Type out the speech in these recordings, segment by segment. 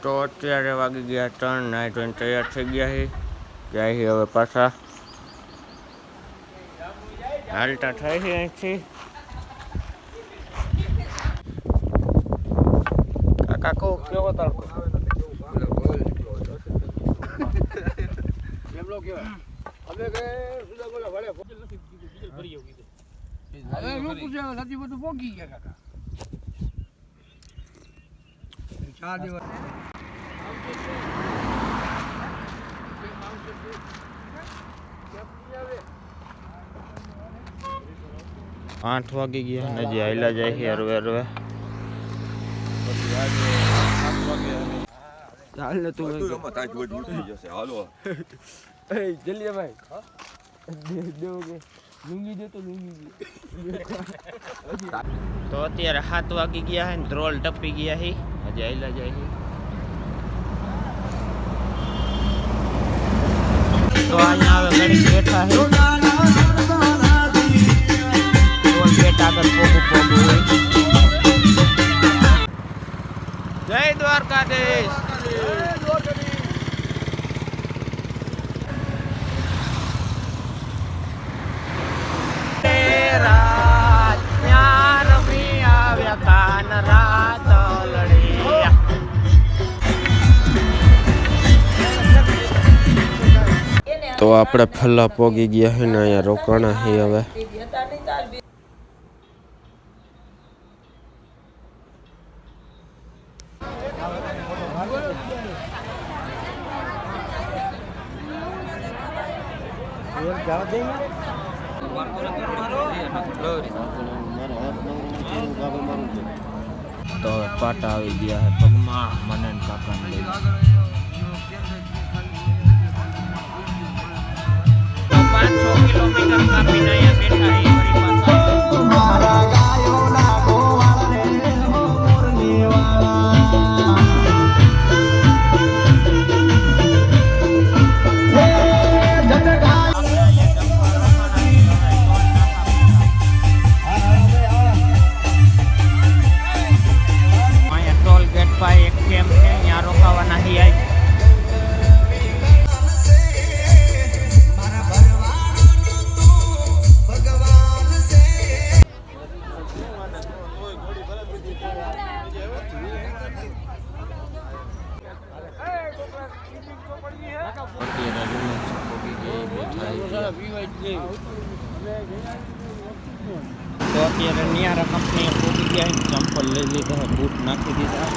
તો અત્યારે વાગી ગયા 3, નાઈ ધોઈને તૈયાર થઈ ગયા છે. જાય છે હવે પાછા હાલતા થાય છે અહીંથી. કાકા કહો કેવો તડકો? નથી બધું પોગી ગયા કાકા. 4 દિવસ 8 વાગી ગયા ને હજી હાલ્યા જાય છે હરવે હરવે. ચાલ ને તું હાલો જલ્દી ભાઈ દેવોગે લુંગી દે તો લુંગી. તો અત્યારે 7 વાગી ગયા છે ને ધ્રોલ ટપી ગયા છે. હજી હાલ્યા જાય છે. તો અહીંયા હવે ઘડી બેઠા છે. ટોલ ગેટ આગળ પોગું હોય. જય દ્વારકાધીશ. રાત ત્યાં રમી આવ્યા કાન રાત લડ્યા. તો આપણે ફલ્લા પોગી ગયા છે ને અહીંયા રોકાણા છે હવે. તો પાટા આવી ગયા છે પગમાં મને કાકા ને. તો 5-6 કિલોમીટર કાપીને અહીંયા બેઠા એ વળી પાછા. તો અત્યારે નિયારા કંપનીએ પહોંચી ગયા છે. ચંપલ લઈ લીધા, બૂટ નાખી દીધા.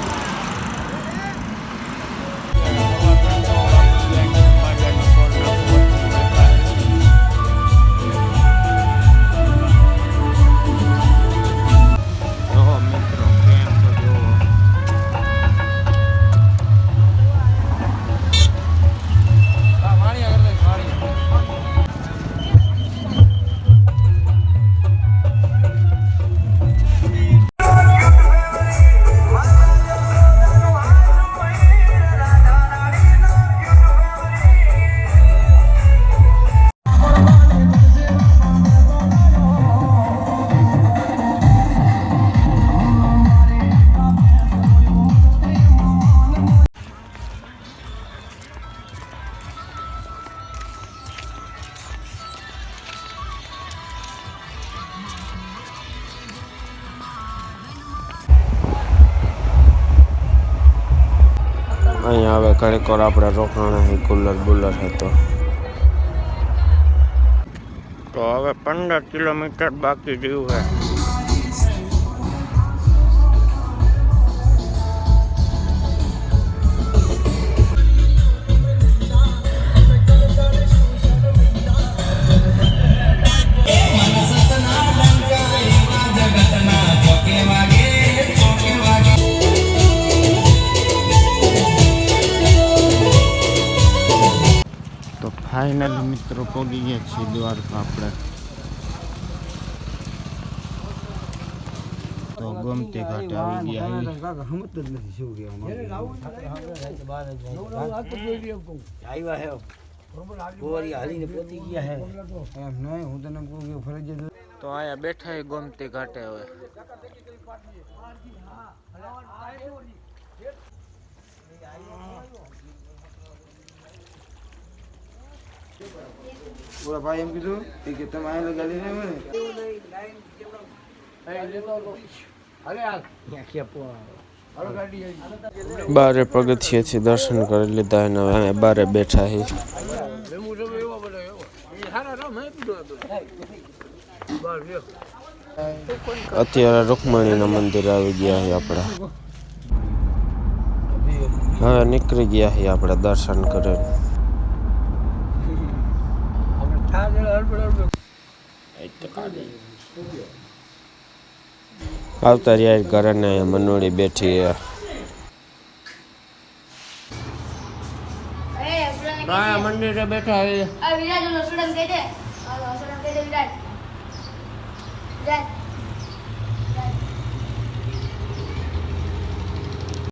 અહીંયા હવે ઘડીક વાર આપણે રોકાણા છે. કુલર બુલર હતો. તો હવે 15 કિલોમીટર બાકી રહ્યું છે. ફાઇનલ મિત્રો પહોંચી ગયા છીએ દ્વારકા આપણે. તો ગોમતી ઘાટ આવી ગયા. તો આયા બેઠા એ ગોમતી ઘાટે હવે. બોલા ભાઈ એમ કીધું કે તમે અહીં લગાડી ને મને બારે પગથિયેથી દર્શન કરી લીધા અને હવે બારે બેઠા હી અત્યારે રૂકમણીના મંદિર આવી ગયા છે આપણે હવે નીકળી ગયા છીએ આપણે દર્શન કરીને આવતા રહ્યા ઘરે ને મનોડી બેઠી મંદિરે બેઠા વિરાજ સ્ટુડન્ટ કહી દે વિરાજ